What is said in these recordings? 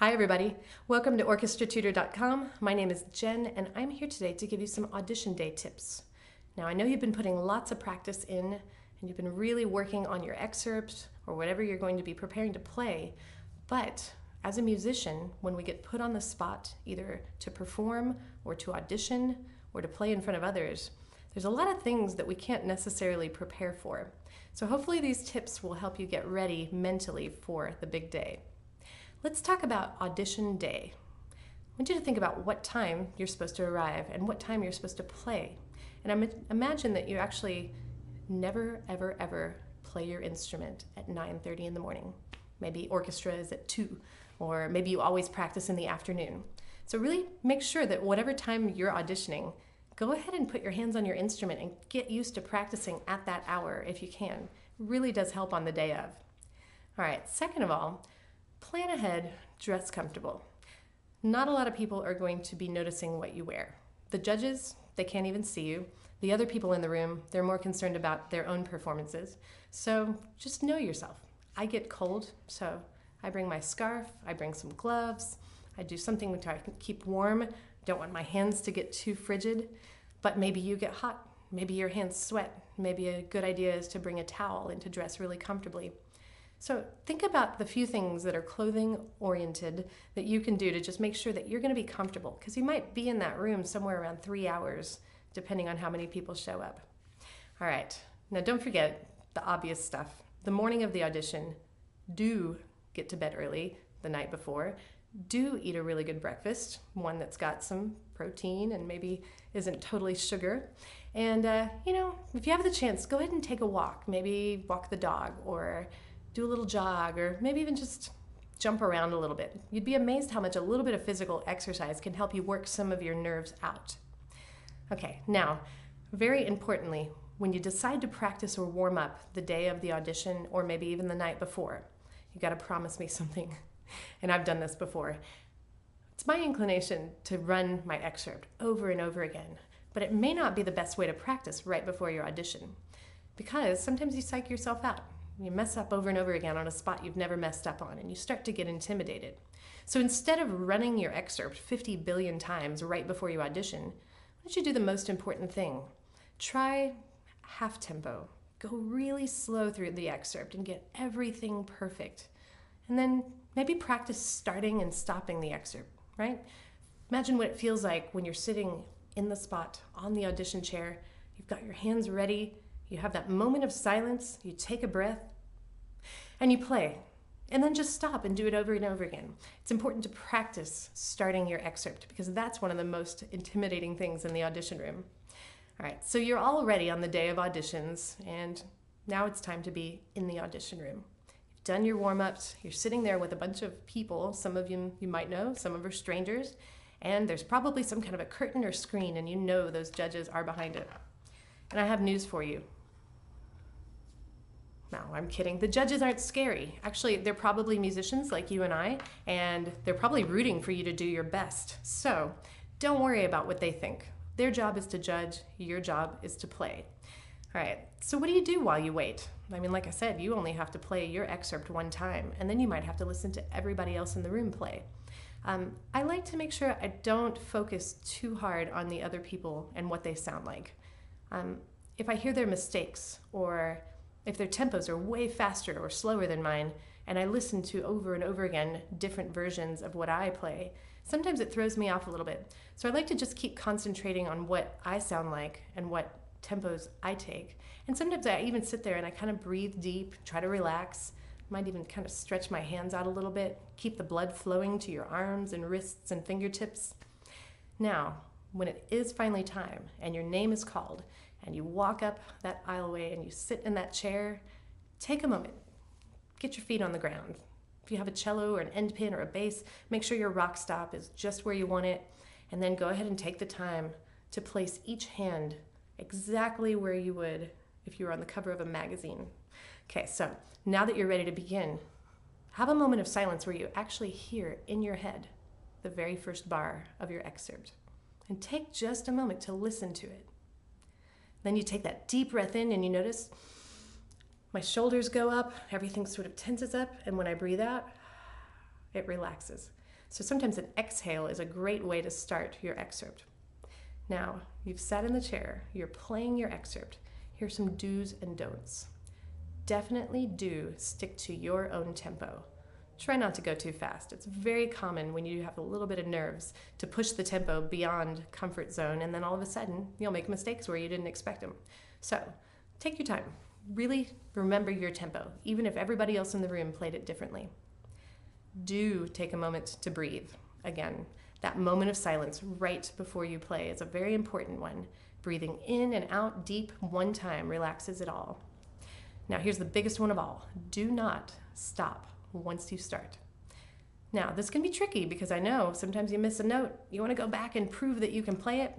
Hi everybody, welcome to orchestratutor.com. My name is Jen and I'm here today to give you some audition day tips. Now I know you've been putting lots of practice in and you've been really working on your excerpt or whatever you're going to be preparing to play, but as a musician, when we get put on the spot either to perform or to audition or to play in front of others, there's a lot of things that we can't necessarily prepare for. So hopefully these tips will help you get ready mentally for the big day. Let's talk about audition day. I want you to think about what time you're supposed to arrive and what time you're supposed to play. And imagine that you actually never, ever play your instrument at 9:30 in the morning. Maybe orchestra is at 2, or maybe you always practice in the afternoon. So really make sure that whatever time you're auditioning, go ahead and put your hands on your instrument and get used to practicing at that hour if you can. It really does help on the day of. All right, second of all, plan ahead, dress comfortable. Not a lot of people are going to be noticing what you wear. The judges, they can't even see you. The other people in the room, they're more concerned about their own performances. So just know yourself. I get cold, so I bring my scarf, I bring some gloves, I do something to keep warm. Don't want my hands to get too frigid, but maybe you get hot. Maybe your hands sweat. Maybe a good idea is to bring a towel and to dress really comfortably. So think about the few things that are clothing oriented that you can do to just make sure that you're going to be comfortable, because you might be in that room somewhere around 3 hours depending on how many people show up. All right, now don't forget the obvious stuff. The morning of the audition, do get to bed early the night before. Do eat a really good breakfast, one that's got some protein and maybe isn't totally sugar. And if you have the chance, go ahead and take a walk. Maybe walk the dog or do a little jog, or maybe even just jump around a little bit. You'd be amazed how much a little bit of physical exercise can help you work some of your nerves out. Okay, now, very importantly, when you decide to practice or warm up the day of the audition, or maybe even the night before, you gotta promise me something. And I've done this before. It's my inclination to run my excerpt over and over again, but it may not be the best way to practice right before your audition, because sometimes you psych yourself out. You mess up over and over again on a spot you've never messed up on, and you start to get intimidated. So instead of running your excerpt 50 billion times right before you audition, why don't you do the most important thing? Try half tempo. Go really slow through the excerpt and get everything perfect. And then maybe practice starting and stopping the excerpt, right? Imagine what it feels like when you're sitting in the spot on the audition chair. You've got your hands ready. You have that moment of silence, you take a breath, and you play. And then just stop and do it over and over again. It's important to practice starting your excerpt, because that's one of the most intimidating things in the audition room. All right, so you're all ready on the day of auditions, and now it's time to be in the audition room. You've done your warm-ups, you're sitting there with a bunch of people, some of you might know, some of them are strangers, and there's probably some kind of a curtain or screen, and you know those judges are behind it. And I have news for you. No, I'm kidding. The judges aren't scary. Actually, they're probably musicians like you and I, and they're probably rooting for you to do your best. So don't worry about what they think. Their job is to judge, your job is to play. All right, so what do you do while you wait? I mean, like I said, you only have to play your excerpt one time, and then you might have to listen to everybody else in the room play. I like to make sure I don't focus too hard on the other people and what they sound like. If I hear their mistakes, or if their tempos are way faster or slower than mine, and I listen to over and over again different versions of what I play, sometimes it throws me off a little bit. So I like to just keep concentrating on what I sound like and what tempos I take. And sometimes I even sit there and I kind of breathe deep, try to relax, might even kind of stretch my hands out a little bit, keep the blood flowing to your arms and wrists and fingertips. Now, when it is finally time and your name is called, and you walk up that aisleway and you sit in that chair, take a moment. Get your feet on the ground. If you have a cello or an end pin or a bass, make sure your rock stop is just where you want it, and then go ahead and take the time to place each hand exactly where you would if you were on the cover of a magazine. Okay, so now that you're ready to begin, have a moment of silence where you actually hear in your head the very first bar of your excerpt, and take just a moment to listen to it. Then you take that deep breath in and you notice my shoulders go up, everything sort of tenses up, and when I breathe out, it relaxes. So sometimes an exhale is a great way to start your excerpt. Now, you've sat in the chair, you're playing your excerpt. Here's some do's and don'ts. Definitely do stick to your own tempo. Try not to go too fast. It's very common when you have a little bit of nerves to push the tempo beyond comfort zone, and then all of a sudden you'll make mistakes where you didn't expect them. So take your time. Really remember your tempo, even if everybody else in the room played it differently. Do take a moment to breathe. Again, that moment of silence right before you play is a very important one. Breathing in and out deep one time relaxes it all. Now here's the biggest one of all. Do not stop once you start. Now this can be tricky because I know sometimes you miss a note. You want to go back and prove that you can play it.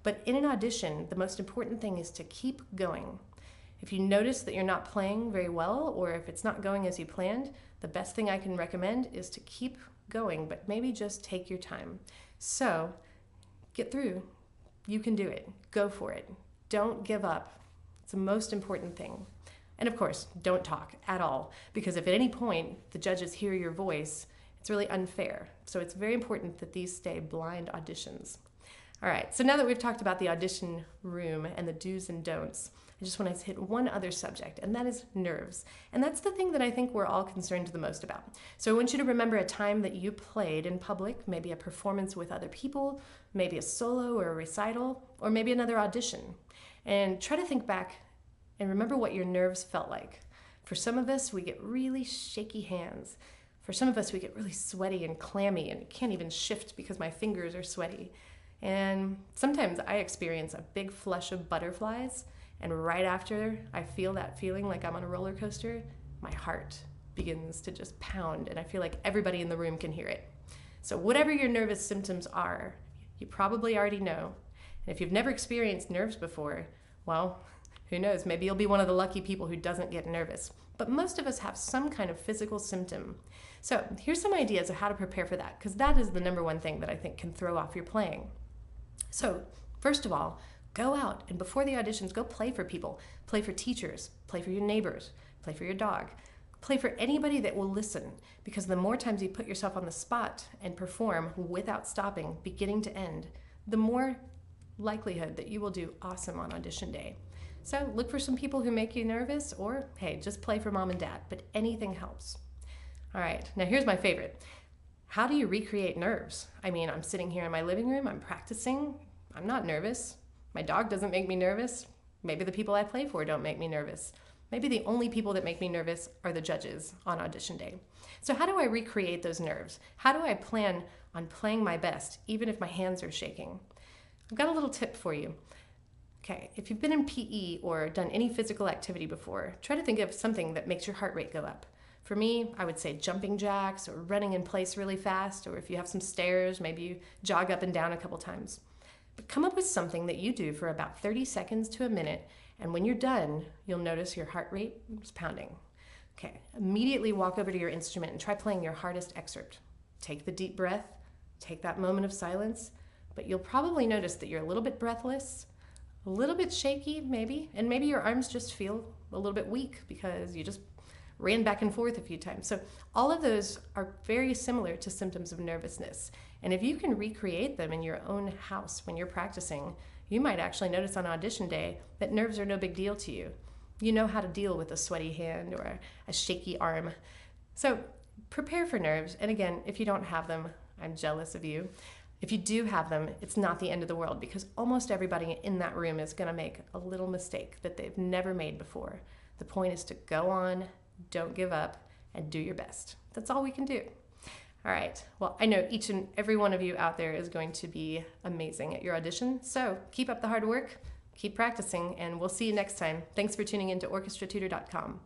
But in an audition, the most important thing is to keep going. If you notice that you're not playing very well, or if it's not going as you planned, the best thing I can recommend is to keep going, but maybe just take your time. So get through. You can do it. Go for it. Don't give up. It's the most important thing. And of course, don't talk at all, because if at any point the judges hear your voice, it's really unfair. So it's very important that these stay blind auditions. All right, so now that we've talked about the audition room and the do's and don'ts, I just want to hit one other subject, and that is nerves. And that's the thing that I think we're all concerned the most about. So I want you to remember a time that you played in public, maybe a performance with other people, maybe a solo or a recital, or maybe another audition. And try to think back and remember what your nerves felt like. For some of us, we get really shaky hands. For some of us, we get really sweaty and clammy and can't even shift because my fingers are sweaty. And sometimes I experience a big flush of butterflies, and right after I feel that feeling like I'm on a roller coaster, my heart begins to just pound, and I feel like everybody in the room can hear it. So whatever your nervous symptoms are, you probably already know. And if you've never experienced nerves before, well, who knows, maybe you'll be one of the lucky people who doesn't get nervous. But most of us have some kind of physical symptom. So here's some ideas of how to prepare for that, because that is the number one thing that I think can throw off your playing. So first of all, go out and before the auditions, go play for people. Play for teachers, play for your neighbors, play for your dog. Play for anybody that will listen, because the more times you put yourself on the spot and perform without stopping, beginning to end, the more likelihood that you will do awesome on audition day. So look for some people who make you nervous, or hey, just play for mom and dad, but anything helps. All right, now here's my favorite. How do you recreate nerves? I mean, I'm sitting here in my living room, I'm practicing, I'm not nervous. My dog doesn't make me nervous. Maybe the people I play for don't make me nervous. Maybe the only people that make me nervous are the judges on audition day. So how do I recreate those nerves? How do I plan on playing my best, even if my hands are shaking? I've got a little tip for you. Okay, if you've been in PE or done any physical activity before, try to think of something that makes your heart rate go up. For me, I would say jumping jacks or running in place really fast, or if you have some stairs, maybe you jog up and down a couple times. But come up with something that you do for about 30 seconds to a minute, and when you're done, you'll notice your heart rate is pounding. Okay, immediately walk over to your instrument and try playing your hardest excerpt. Take the deep breath, take that moment of silence, but you'll probably notice that you're a little bit breathless, a little bit shaky maybe, and maybe your arms just feel a little bit weak because you just ran back and forth a few times. So all of those are very similar to symptoms of nervousness. And if you can recreate them in your own house when you're practicing, you might actually notice on audition day that nerves are no big deal to you. You know how to deal with a sweaty hand or a shaky arm. So prepare for nerves. And again, if you don't have them, I'm jealous of you. If you do have them, it's not the end of the world, because almost everybody in that room is going to make a little mistake that they've never made before. The point is to go on, don't give up, and do your best. That's all we can do. All right, well, I know each and every one of you out there is going to be amazing at your audition, so keep up the hard work, keep practicing, and we'll see you next time. Thanks for tuning in to OrchestraTutor.com.